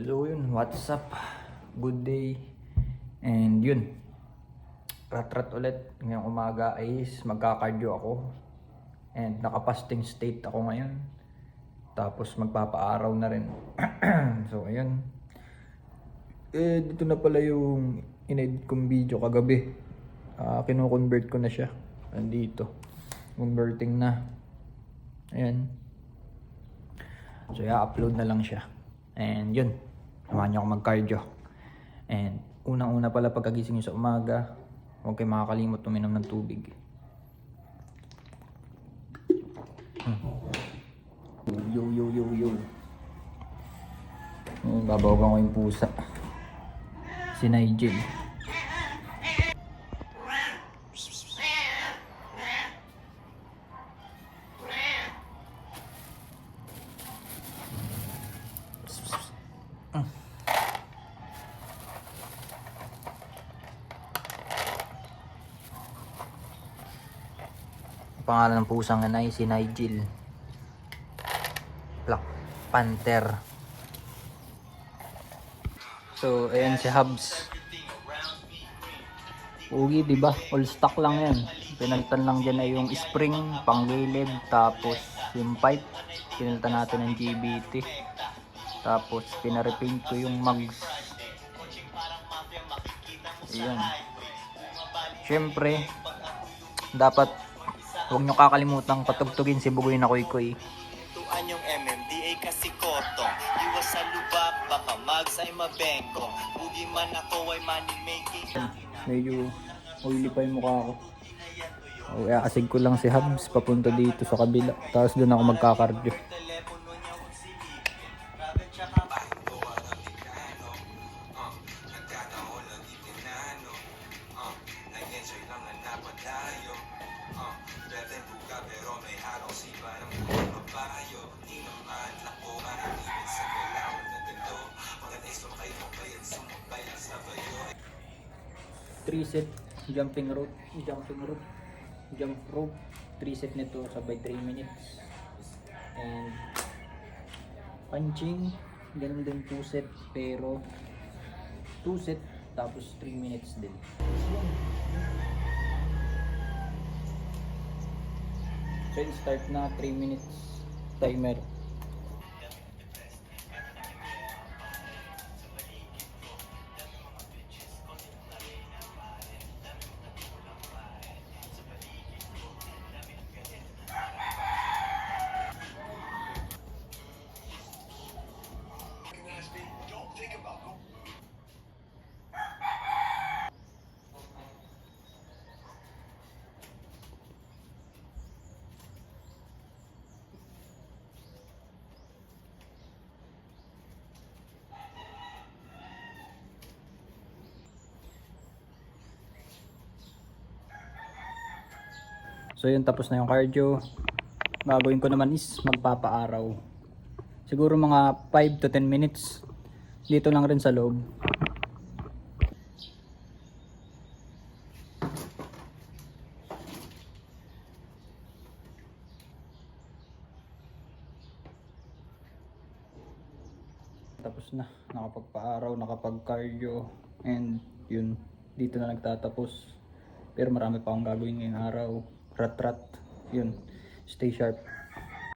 So yun, what's up? Good day. And yun, rat-rat ulit. Ngayong umaga is magka-cardio ako. And naka-fasting state ako ngayon. Tapos magpapa-araw na rin. So ayun. Dito na pala yung in-edit kong video kagabi. Kino-convert ko na siya. Andito. Converting na. Ayan. So i-upload na lang siya. And yun, samahan niyo ako mag-cardio. And unang-una pala pagkagising niyo sa umaga, huwag kayo makakalimot uminom ng tubig. Yo. Babawagan ko yung pusa. Si Nigel. Pangalan ng pusang anay, si Nigel. Black Panther. So, ayan si Hubs. Ugi, diba? All stock lang yan. Pinalitan lang dyan ay yung spring, panggilid, tapos yung pipe. Pinalitan natin ng GBT. Tapos, pinarepaint ko yung mags. Ayan. Siyempre, dapat huwag nyo kakalimutan patugtugin si Bugoy na Koy-Koy. Tuan yung MMDA kasi kotong. Iwas sa lubak, baka mags ay mabengkong. Bugi man ako ay money making. Medyo oily pa yung mukha ko. Asig ko lang si Hubs papunta dito sa kabila. Tapos doon ako magkakardio. Telepono niya kung sige. Rabbit tsaka Three set jump rope, jump rope, 3 set nito sabay 3 minutes. And punching, ganun din 2 set pero 2 set tapos 3 minutes din. So yun, start na 3 minutes timer. So yun, tapos na yung cardio. Gagawin ko naman is magpapa-araw. Siguro mga 5 to 10 minutes. Dito lang rin sa loob. Tapos na, nakapagpa-araw, nakapag-cardio. And yun, dito na nagtatapos. Pero marami pa akong gagawin ngayong araw. Rat-rat. Yun. Stay sharp.